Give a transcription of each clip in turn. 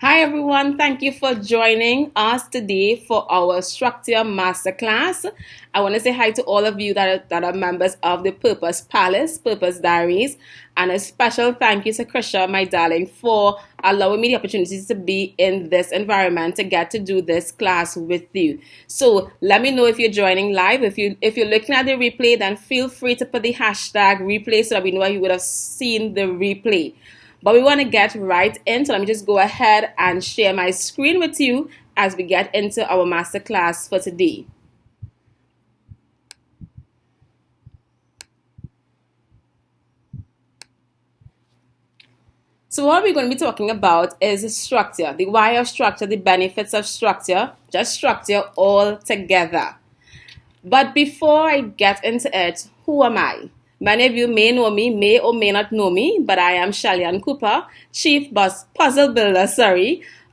Hi everyone, thank you for joining us today for our Structure Masterclass. I want to say hi to all of you that are members of the Purpose Palace, Purpose Diaries, and a special thank you to Krisha, my darling, for allowing me the opportunity to be in this environment to get to do this class with you. So let me know if you're joining live. If you're looking at the replay, then feel free to put the hashtag replay so that we know you would have seen the replay. But we want to get right into. Let me just go ahead and share my screen with you as we get into our masterclass for today. So what we're going to be talking about is structure, the why of structure, the benefits of structure, just structure all together. But before I get into it, who am I? Many of you may know me, may or may not know me, but I am Shalian Cooper, Chief Puzzle Builder,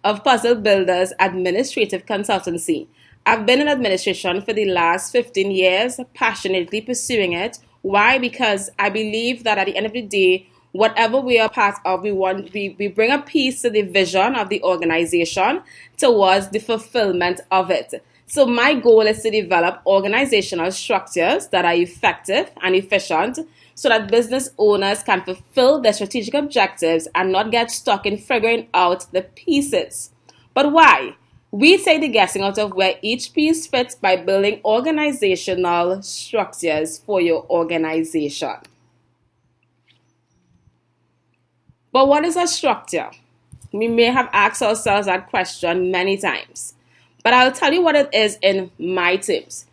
of Puzzle Builders Administrative Consultancy. I've been in administration for the last 15 years, passionately pursuing it. Why? Because I believe that at the end of the day, whatever we are part of, we bring a piece to the vision of the organization towards the fulfillment of it. So my goal is to develop organizational structures that are effective and efficient so that business owners can fulfill their strategic objectives and not get stuck in figuring out the pieces. But why? We take the guessing out of where each piece fits by building organizational structures for your organization. But what is a structure? We may have asked ourselves that question many times. But I'll tell you what it is in my terms.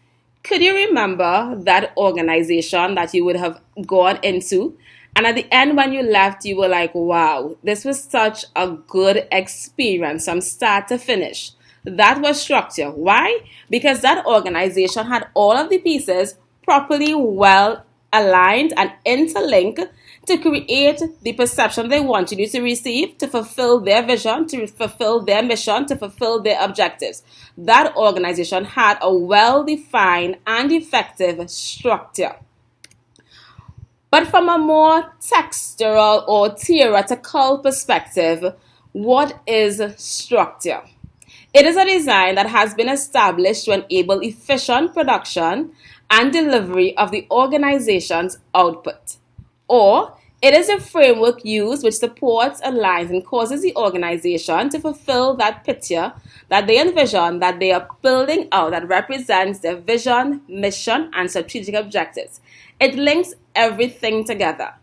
Could you remember that organization that you would have gone into? And at the end, when you left, you were like, wow, this was such a good experience from start to finish. That was structure. Why? Because that organization had all of the pieces properly well aligned and interlinked to create the perception they wanted you to receive, to fulfill their vision, to fulfill their mission, to fulfill their objectives. That organization had a well-defined and effective structure. But from a more textural or theoretical perspective, what is structure? It is a design that has been established to enable efficient production and delivery of the organization's output. Or it is a framework used which supports, aligns, and causes the organization to fulfill that picture that they envision, that they are building out, that represents their vision, mission, and strategic objectives. It links everything together.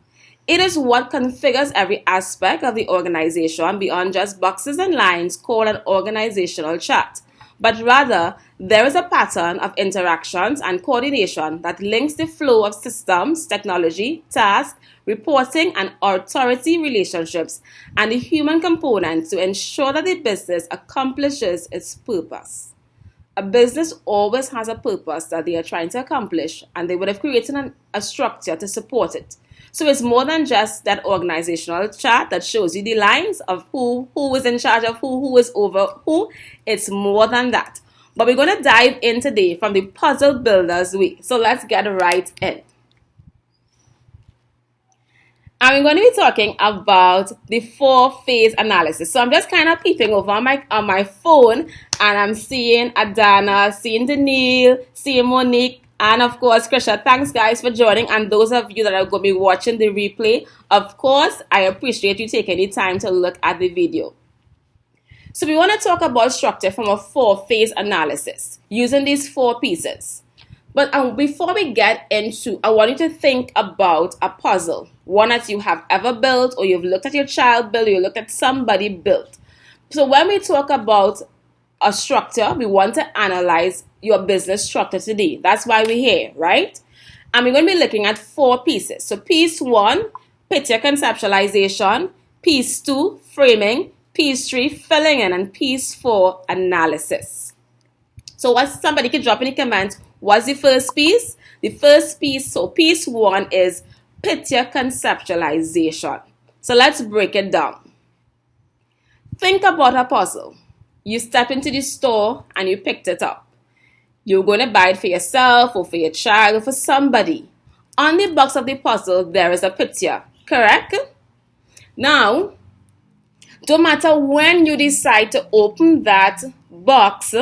It is what configures every aspect of the organization beyond just boxes and lines called an organizational chart. But rather, there is a pattern of interactions and coordination that links the flow of systems, technology, tasks, reporting, and authority relationships and the human component to ensure that the business accomplishes its purpose. A business always has a purpose that they are trying to accomplish, and they would have created a structure to support it. So it's more than just that organizational chart that shows you the lines of who is in charge of who is over who. It's more than that. But we're going to dive in today from the puzzle builder's way. So let's get right in. And we're going to be talking about the four-phase analysis. So I'm just kind of peeping over on my phone, and I'm seeing Adana, seeing Daniil, seeing Monique, and of course, Krisha. Thanks, guys, for joining. And those of you that are going to be watching the replay, of course, I appreciate you taking the time to look at the video. So we want to talk about structure from a four-phase analysis using these four pieces. But before we get into, I want you to think about a puzzle, one that you have ever built, or you've looked at your child build, or you looked at somebody built. So when we talk about a structure, we want to analyze your business structure today. That's why we're here, right? And we're going to be looking at four pieces. So piece one, picture conceptualization. Piece two, framing. Piece three, filling in. And piece four, analysis. So what somebody can drop in the comments. What's the first piece? The first piece, so piece one is picture conceptualization. So let's break it down. Think about a puzzle. You step into the store and you picked it up. You're going to buy it for yourself or for your child or for somebody. On the box of the puzzle, there is a picture, correct? Now, No matter when you decide to open that box,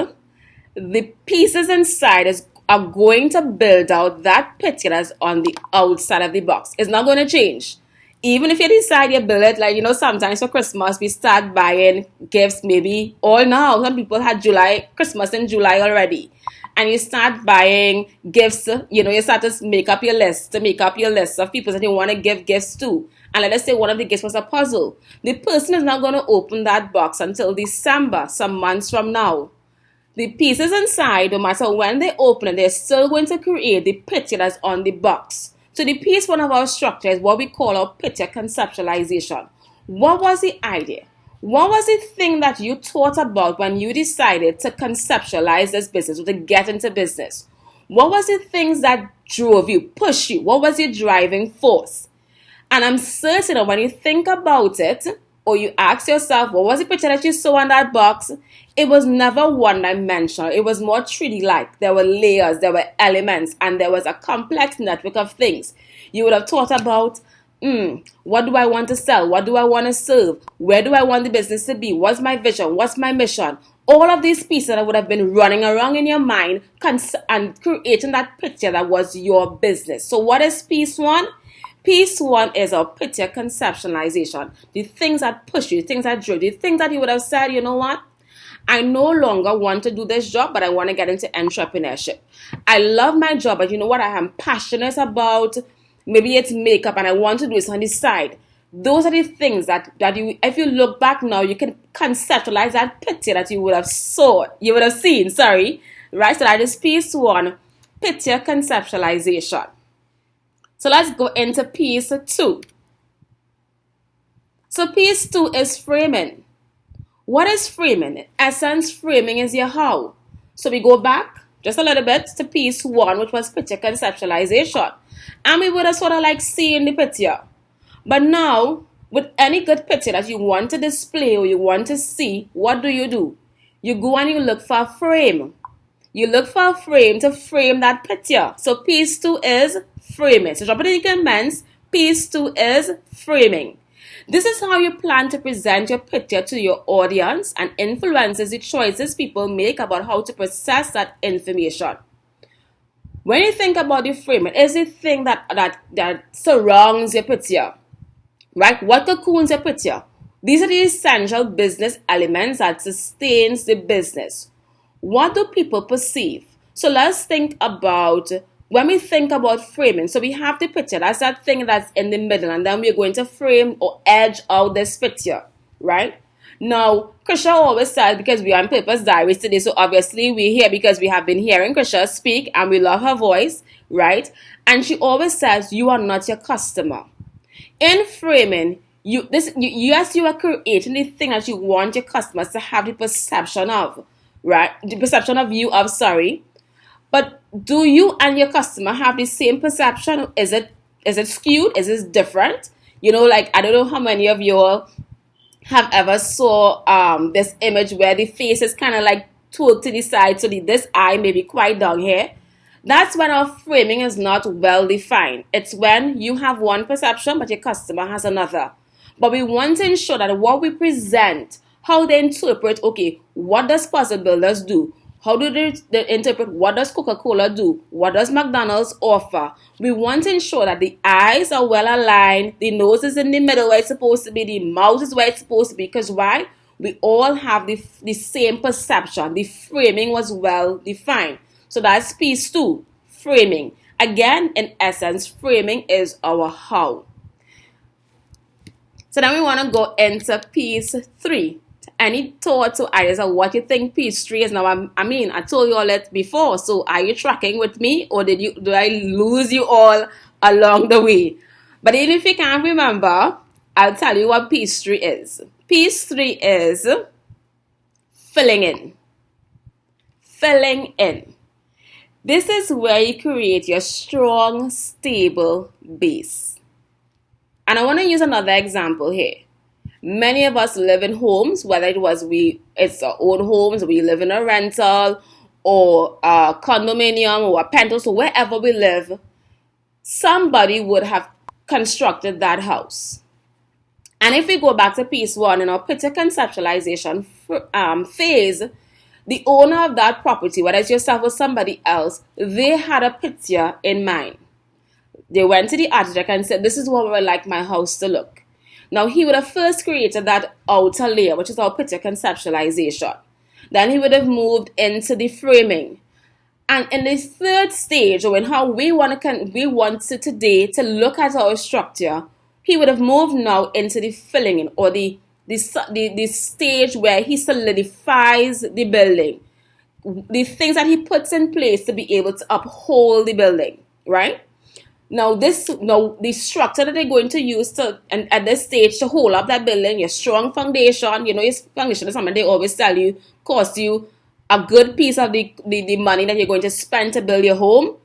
the pieces inside are going to build out that picture that's on the outside of the box. It's not going to change. Even if you decide you build it, like, sometimes for Christmas, we start buying gifts maybe all now. Some people had Christmas in July already. And you start buying gifts, you start to make up your list, of people that you want to give gifts to. And let us say one of the gifts was a puzzle. The person is not going to open that box until December, some months from now. The pieces inside, no matter when they open it, they're still going to create the picture that's on the box. So the piece one of our structure is what we call our picture conceptualization. What was the idea? What was the thing that you thought about when you decided to conceptualize this business or to get into business? What was the things that drove you, pushed you? What was your driving force? And I'm certain that when you think about it, or you ask yourself, what was the picture that you saw on that box? It was never one-dimensional. It was more 3D-like. There were layers, there were elements, and there was a complex network of things. You would have thought about, what do I want to sell? What do I want to serve? Where do I want the business to be? What's my vision? What's my mission? All of these pieces that would have been running around in your mind and creating that picture that was your business. So what is piece one? Piece one is a picture conceptualization. The things that push you, the things that drive you, the things that you would have said, you know what? I no longer want to do this job, but I want to get into entrepreneurship. I love my job, but you know what? I am passionate about. Maybe it's makeup and I want to do it on the side. Those are the things that you, if you look back now, you can conceptualize that picture that you would have seen, right? So that is piece one, picture conceptualization. So let's go into piece two. So piece two is framing. What is framing? In essence, framing is your how. So we go back just a little bit to piece one, which was picture conceptualization. And we would have sort of like seen the picture. But now, with any good picture that you want to display or you want to see, what do? You go and you look for a frame. You look for a frame to frame that picture. So piece two is framing. So drop it in the comments. Piece two is framing. This is how you plan to present your picture to your audience and influences the choices people make about how to process that information. When you think about the framing, it's the thing that surrounds your picture, right? What cocoons your picture? These are the essential business elements that sustains the business. What do people perceive? So let's think about, when we think about framing, so we have the picture, that's that thing that's in the middle, and then we're going to frame or edge out this picture, right? Now, Krisha always says, because we are on Purpose Diaries today, so obviously we're here because we have been hearing Krisha speak and we love her voice, right? And she always says, you are not your customer. In framing, yes, you are creating the thing that you want your customers to have the perception of, right? The perception of you of, But do you and your customer have the same perception? Is it skewed? Is it different? Like, I don't know how many of you all have ever saw this image where the face is kind of like towed to the side, so this eye may be quite down here. That's when our framing is not well defined. It's when you have one perception but your customer has another. But we want to ensure that what we present, how they interpret, okay, what does Puzzle Builders do? How do they interpret what does Coca-Cola do? What does McDonald's offer? We want to ensure that the eyes are well aligned, the nose is in the middle where it's supposed to be, the mouth is where it's supposed to be. Because why? We all have the same perception. The framing was well defined. So that's piece two, framing. Again, in essence, framing is our how. So then we want to go into piece three. Any thoughts or ideas of what you think piece three is? Now, I told you all that before. So are you tracking with me, or do I lose you all along the way? But even if you can't remember, I'll tell you what piece three is. Piece three is filling in. Filling in. This is where you create your strong, stable base. And I want to use another example here. Many of us live in homes, whether it's our own homes, we live in a rental, or a condominium, or a penthouse, or wherever we live, somebody would have constructed that house. And if we go back to piece one in our picture conceptualization phase, the owner of that property, whether it's yourself or somebody else, they had a picture in mind. They went to the architect and said, this is what I would like my house to look. Now, he would have first created that outer layer, which is our picture conceptualization. Then he would have moved into the framing. And in the third stage, or in how we want to today to look at our structure, he would have moved now into the filling in, or the stage where he solidifies the building, the things that he puts in place to be able to uphold the building, right? Now the structure that they're going to use to, and at this stage, to hold up that building, your strong foundation, your foundation is something they always tell you costs you a good piece of the money that you're going to spend to build your home,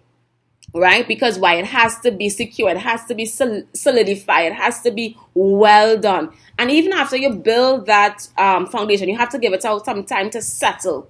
right? Because why? It has to be secure, it has to be solidified, it has to be well done. And even after you build that foundation, you have to give it out some time to settle.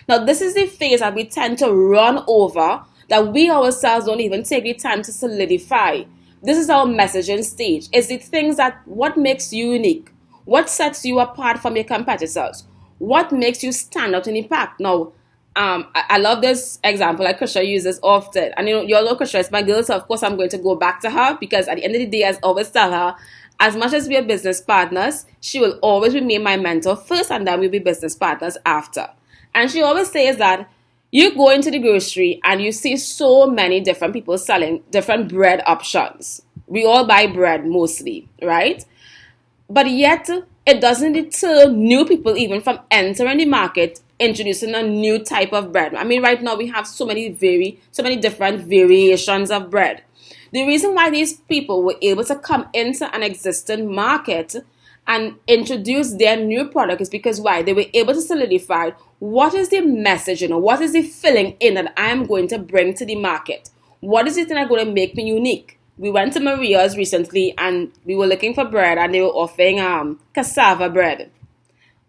Now, this is the phase that we tend to run over, that we ourselves don't even take the time to solidify. This is our messaging stage. It's the things that, what makes you unique? What sets you apart from your competitors? What makes you stand out in the pack? Now, I love this example that Krisha uses often. And you all know Krisha is my girl, so of course I'm going to go back to her, because at the end of the day, as I always tell her, as much as we are business partners, she will always remain my mentor first, and then we'll be business partners after. And she always says that you go into the grocery and you see so many different people selling different bread options. We all buy bread mostly, right? But yet, it doesn't deter new people even from entering the market, introducing a new type of bread. I mean, right now we have so many different variations of bread. The reason why these people were able to come into an existing market and introduce their new product is because why? They were able to solidify what is the message, what is the filling in that I am going to bring to the market? What is it that is going to make me unique? We went to Maria's recently and we were looking for bread, and they were offering cassava bread.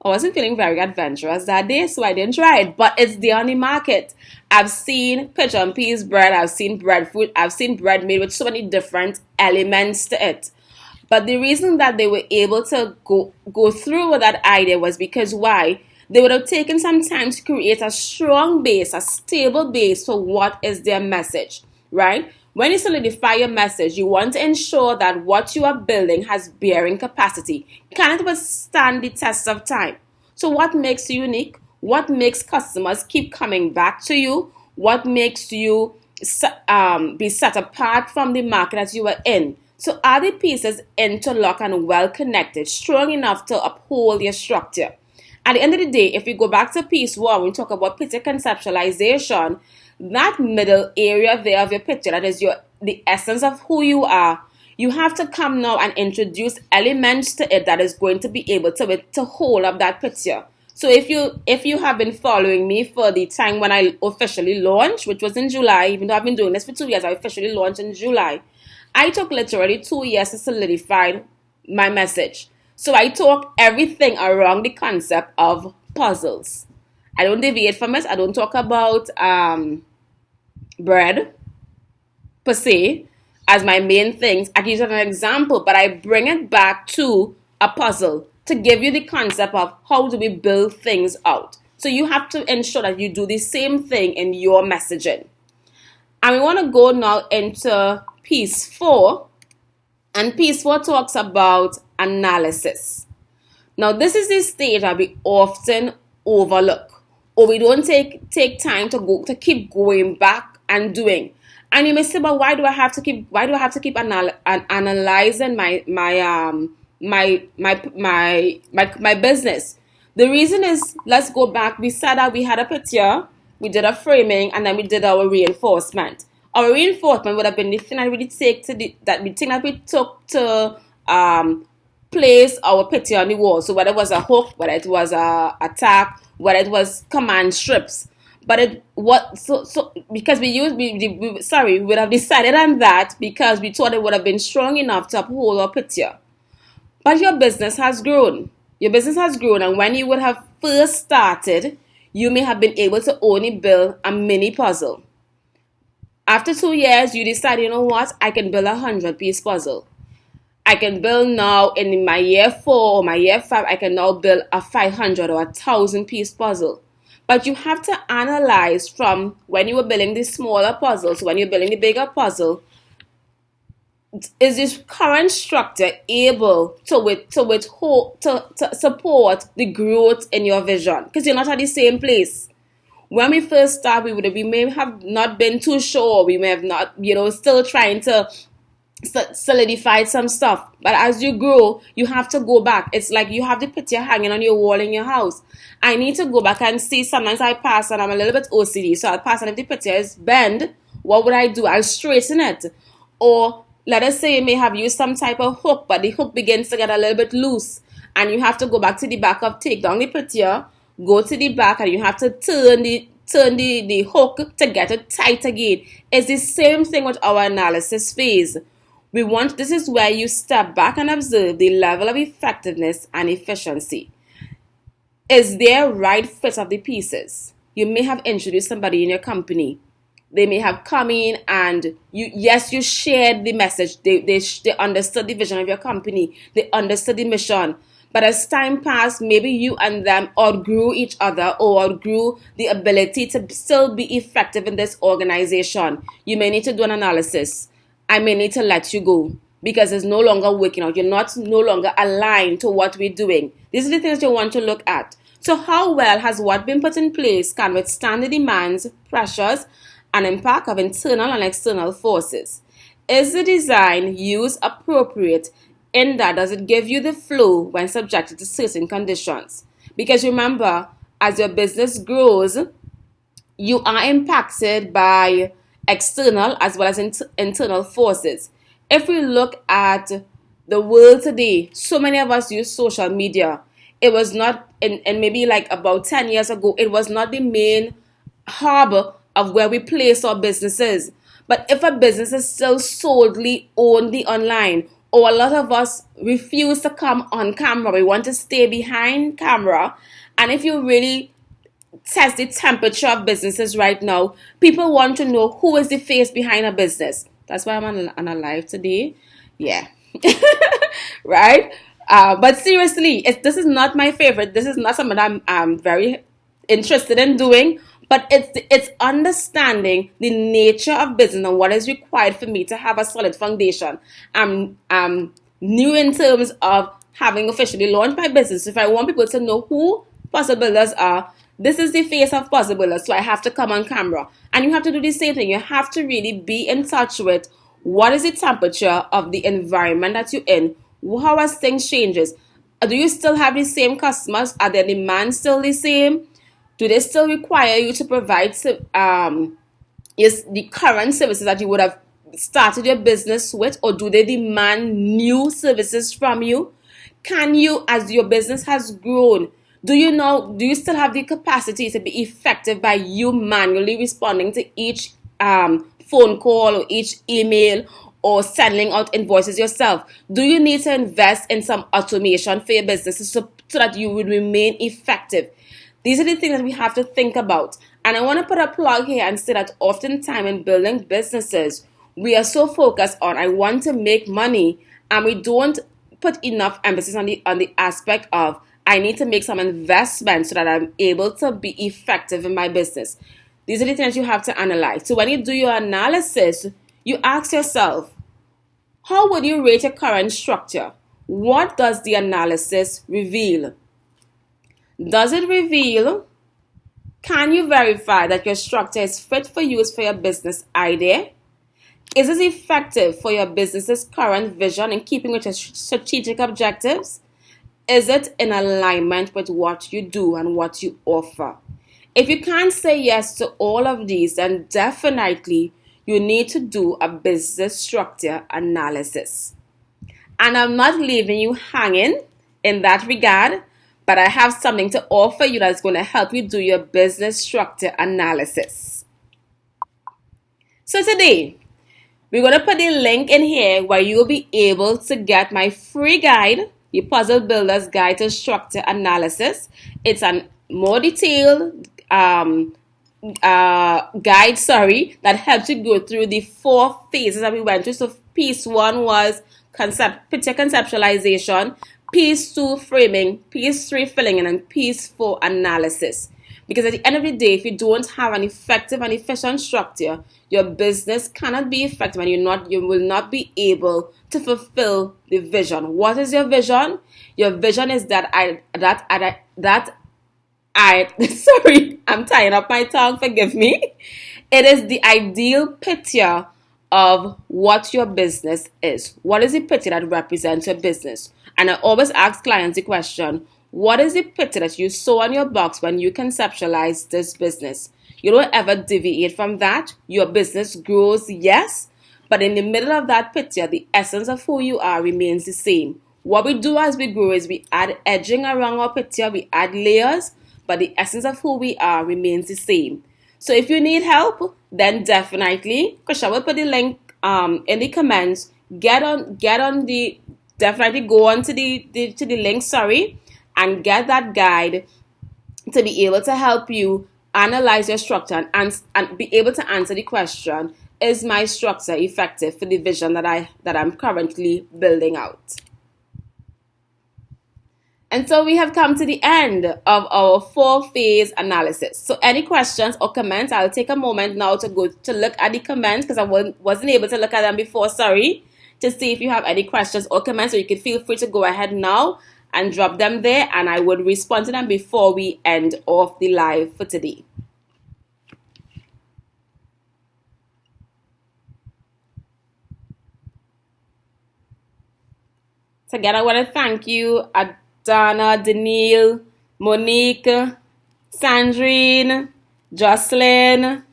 I wasn't feeling very adventurous that day, so I didn't try it, but it's there on the market. I've seen pigeon peas bread, I've seen breadfruit, I've seen bread made with so many different elements to it. But the reason that they were able to go through with that idea was because why? They would have taken some time to create a strong base, a stable base for what is their message, right? When you solidify your message, you want to ensure that what you are building has bearing capacity. Can it withstand the test of time? So what makes you unique? What makes customers keep coming back to you? What makes you be set apart from the market that you are in? So are the pieces interlocked and well connected, strong enough to uphold your structure? At the end of the day, if we go back to piece one, we talk about picture conceptualization. That middle area there of your picture, that is the essence of who you are, you have to come now and introduce elements to it that is going to be able to hold up that picture. So if you have been following me for the time when I officially launched, which was in July, even though I've been doing this for 2 years, I officially launched in July. I took literally 2 years to solidify my message. So I talk everything around the concept of puzzles. I don't deviate from it. I don't talk about bread per se as my main things. I can use it as an example, but I bring it back to a puzzle to give you the concept of how do we build things out. So you have to ensure that you do the same thing in your messaging. And we want to go now into piece 4. And piece 4 talks about analysis. Now, this is the stage that we often overlook, or we don't take time to keep going back and doing. And you may say, but why do I have to keep analyzing my business? The reason is, let's go back. We said that we had a picture, we did a framing, and then we did our reinforcement. Our reinforcement would have been the thing that we took to place our picture on the wall. So whether it was a hook, whether it was a tag, whether it was command strips. But because we would have decided on that because we thought it would have been strong enough to uphold our picture. But your business has grown. And when you would have first started, you may have been able to only build a mini puzzle. After 2 years, you decide, you know what, I can build a 100-piece puzzle. I can build now in my year 4 or my year 5, I can now build a 500 or 1,000 piece puzzle. But you have to analyze from when you were building the smaller puzzles, when you're building the bigger puzzle, is this current structure able to support the growth in your vision? Because you're not at the same place. When we first start, we may have not been too sure. We may have not, still trying to solidify some stuff. But as you grow, you have to go back. It's like you have the picture hanging on your wall in your house. I need to go back and see. Sometimes I pass and I'm a little bit OCD, so I'll pass and if the picture is bent, what would I do? I'll straighten it. Or let us say you may have used some type of hook, but the hook begins to get a little bit loose, and you have to go back to the back take down the picture, go to the back, and you have to turn the hook to get it tight again. It's the same thing with our analysis phase. This is where you step back and observe the level of effectiveness and efficiency. Is there right fit of the pieces? You may have introduced somebody in your company. They may have come in and you shared the message. They understood the vision of your company. They understood the mission. But as time passed, maybe you and them outgrew each other or outgrew the ability to still be effective in this organization. You may need to do an analysis. I may need to let you go because it's no longer working out. You're no longer aligned to what we're doing. These are the things you want to look at. So how well has what been put in place can withstand the demands, pressures, and impact of internal and external forces? Is the design used appropriate in that does it give you the flow when subjected to certain conditions? Because remember, as your business grows, you are impacted by external as well as internal forces. If we look at the world today, so many of us use social media. It was not, and maybe like about 10 years ago, it was not the main hub of where we place our businesses. But if a business is still solely only online, or a lot of us refuse to come on camera, we want to stay behind camera, and if you really test the temperature of businesses right now, people want to know who is the face behind a business. That's why I'm on a live today. Yeah. Right? But seriously, this is not my favorite. This is not something I'm very interested in doing. But it's understanding the nature of business and what is required for me to have a solid foundation. I'm new in terms of having officially launched my business. If I want people to know who puzzle builders are, this is the face of puzzle builders, so I have to come on camera. And you have to do the same thing. You have to really be in touch with what is the temperature of the environment that you're in. How has things changes? Do you still have the same customers? Are their demands still the same? Do they still require you to provide the current services that you would have started your business with, or do they demand new services from you? Can you, as your business has grown, do you still have the capacity to be effective by you manually responding to each phone call or each email or sending out invoices yourself? Do you need to invest in some automation for your business so that you would remain effective? These are the things that we have to think about. And I want to put a plug here and say that oftentimes in building businesses, we are so focused on, I want to make money, and we don't put enough emphasis on the aspect of, I need to make some investment so that I'm able to be effective in my business. These are the things you have to analyze. So when you do your analysis, you ask yourself, how would you rate your current structure? What does the analysis reveal? Does it reveal? Can you verify that your structure is fit for use for your business idea? Is it effective for your business's current vision in keeping with your strategic objectives? Is it in alignment with what you do and what you offer? If you can't say yes to all of these, then definitely you need to do a business structure analysis. And I'm not leaving you hanging in that regard, but I have something to offer you that's going to help you do your business structure analysis. So today, we're going to put the link in here where you'll be able to get my free guide, the Puzzle Builder's Guide to Structure Analysis. It's a more detailed guide, that helps you go through the 4 phases that we went through. So piece 1 was picture conceptualization, piece 2 framing, piece 3 filling in, and piece 4 analysis. Because at the end of the day, if you don't have an effective and efficient structure, your business cannot be effective, and you will not be able to fulfill the vision. What is your vision? Your vision is sorry, I'm tying up my tongue, forgive me. It is the ideal picture of what your business is. What is the picture that represents your business? And I always ask clients the question, what is the picture that you saw on your box when you conceptualized this business? You don't ever deviate from that. Your business grows, yes, but in the middle of that picture, the essence of who you are remains the same. What we do as we grow is we add edging around our picture, we add layers, but the essence of who we are remains the same. So if you need help, then definitely, Krisha will put the link in the comments. Definitely go on to the link, and get that guide to be able to help you analyze your structure and be able to answer the question, is my structure effective for the vision that I'm currently building out? And so we have come to the end of our 4-phase analysis. So any questions or comments, I'll take a moment now to go to look at the comments because I wasn't able to look at them before, to see if you have any questions or comments. So you can feel free to go ahead now and drop them there, and I would respond to them before we end off the live for today. So again, I want to thank you, Adana, Daniil, Monique, Sandrine, Jocelyn.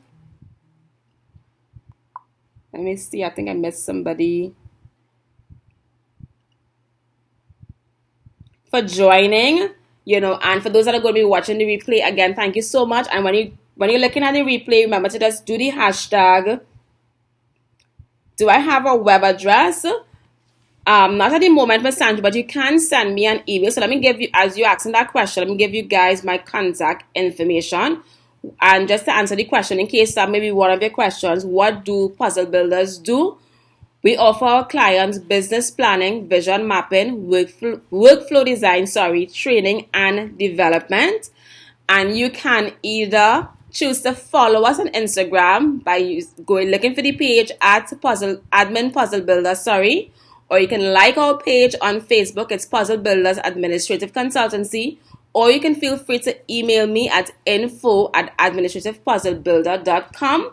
Let me see, I think I missed somebody. For joining, and for those that are going to be watching the replay, again, thank you so much. And when you're looking at the replay, remember to just do the hashtag. Do I have a web address? Not at the moment, Miss Sandra, but you can send me an email. So let me give you, as you're asking that question, let me give you guys my contact information. And just to answer the question, in case that may be one of your questions, what do puzzle builders do? We offer our clients business planning, vision mapping, workflow design, training and development. And you can either choose to follow us on Instagram by looking for the page at admin puzzle builder, or you can like our page on Facebook. It's Puzzle Builders Administrative Consultancy, or you can feel free to email me at info@administrativepuzzlebuilder.com.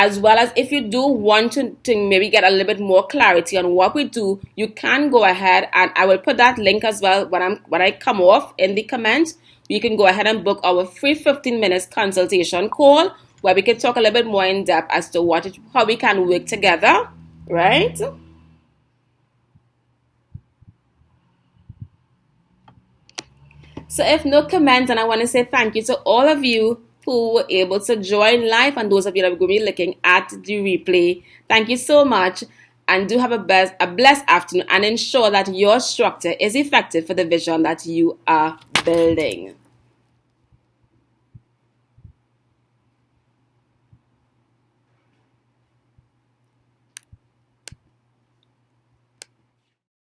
As well as if you do want to maybe get a little bit more clarity on what we do, you can go ahead, and I will put that link as well when I come off in the comments. You can go ahead and book our free 15 minutes consultation call where we can talk a little bit more in depth as to how we can work together, right? So if no comments, and I want to say thank you to all of you who were able to join live, and those of you that are going to be looking at the replay. Thank you so much, and do have a blessed afternoon, and ensure that your structure is effective for the vision that you are building.